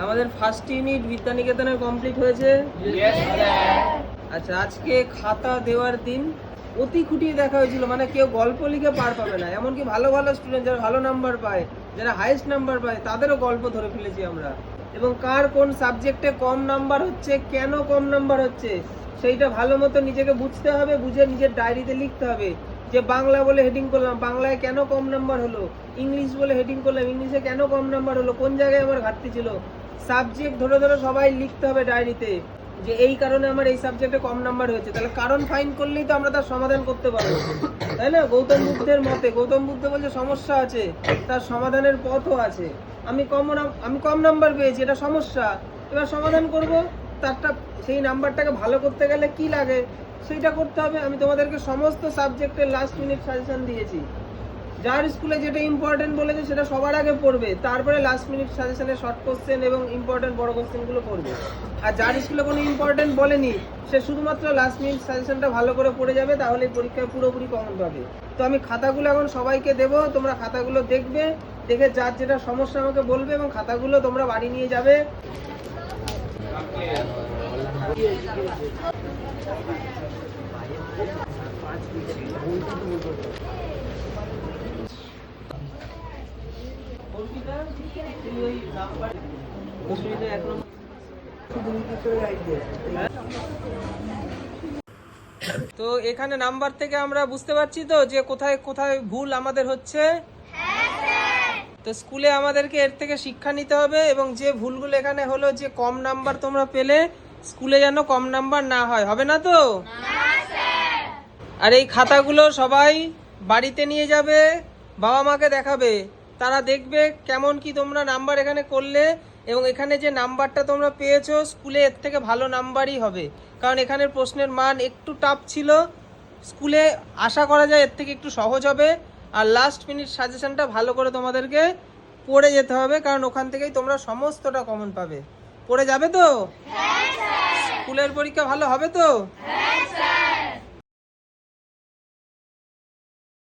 আমাদের first unit বিদ্যানিকেতনে complete হয়েছে। আচ্ছা, আজকে খাতা দেওয়ার দিন। অতি খুঁটিয়ে দেখা হয়েছিল, মানে কেউ গল্প লিখে পার পাবে না, এমনকি ভালো ভালো স্টুডেন্ট যারা ভালো নাম্বার পায়, যারা হাইয়েস্ট নাম্বার পায়, তাদেরও গল্প ধরে ফেলেছি আমরা। এবং কার কোন সাবজেক্টে কম নাম্বার হচ্ছে, কেন কম নাম্বার হচ্ছে, সেইটা ভালো মতো নিজেকে বুঝতে হবে, বুঝে নিজের ডায়েরিতে লিখতে হবে যে বাংলা বলে হেডিং করলাম, বাংলায় কেন কম নাম্বার হলো, ইংলিশ বলে হেডিং করলাম, ইংলিশে কেন কম নাম্বার হলো, কোন জায়গায় আমার ঘাটতি ছিল। সাবজেক্ট ধরে ধরে সবাই লিখতে হবে ডায়েরিতে যে এই কারণে আমার এই সাবজেক্টে কম নাম্বার হয়েছে। তাহলে কারণ ফাইন্ড করলেই তো আমরা তার সমাধান করতে পারবো, তাই না? গৌতম বুদ্ধের মতে, গৌতম বুদ্ধ বলছে সমস্যা আছে, তার সমাধানের পথও আছে। আমি কম নাম্বার পেয়েছি, এটা সমস্যা, এবার সমাধান করব। তারটা সেই নাম্বারটাকে ভালো করতে গেলে কি লাগে সেইটা করতে হবে। আমি তোমাদেরকে সমস্ত সাবজেক্টের লাস্ট মিনিট সাজেশন দিয়েছি। যার স্কুলে যেটা ইম্পর্টেন্ট বলেছে সেটা সবার আগে পড়বে, তারপরে লাস্ট মিনিট সাজেশনে শর্ট কোশ্চেন এবং ইম্পর্টেন্ট বড় কোশ্চেনগুলো পড়বে। আর যার স্কুলে কোনো ইম্পর্টেন্ট বলেনি সে শুধুমাত্র লাস্ট মিনিট সাজেশনটা ভালো করে পড়ে যাবে, তাহলে পরীক্ষায় পুরোপুরি কমন পাবে। তো আমি খাতাগুলো এখন সবাইকে দেবো, তোমরা খাতাগুলো দেখবে, দেখে যার যেটা সমস্যা আমাকে বলবে এবং খাতাগুলো তোমরা বাড়ি নিয়ে যাবে। তো এখানে নাম্বার থেকে আমরা বুঝতে পারছি তো যে কোথায় কোথায় ভুল আমাদের হচ্ছে। তো স্কুলে আমাদেরকে এর থেকে শিক্ষা নিতে হবে এবং যে ভুলগুলো এখানে হলো, যে কম নাম্বার তোমরা পেলে স্কুলে যেন কম নাম্বার না হয়, হবে না তো? আর এই খাতাগুলো সবাই বাড়িতে নিয়ে যাবে, বাবা মাকে দেখাবে, তারা দেখবে কেমন কি তোমরা নাম্বার এখানে করলে। এবং এখানে যে নাম্বারটা তোমরা পেয়েছো স্কুলে এর থেকে ভালো নাম্বারই হবে, কারণ এখানের প্রশ্নের মান একটু টাফ ছিল। স্কুলে আশা করা যায় এর থেকে একটু সহজ হবে। আর লাস্ট মিনিট সাজেশনটা ভালো করে তোমাদেরকে পড়ে যেতে হবে, কারণ ওখান থেকেই তোমরা সমস্তটা কমন পাবে। পড়ে যাবে তো? স্কুলের পরীক্ষা ভালো হবে তো?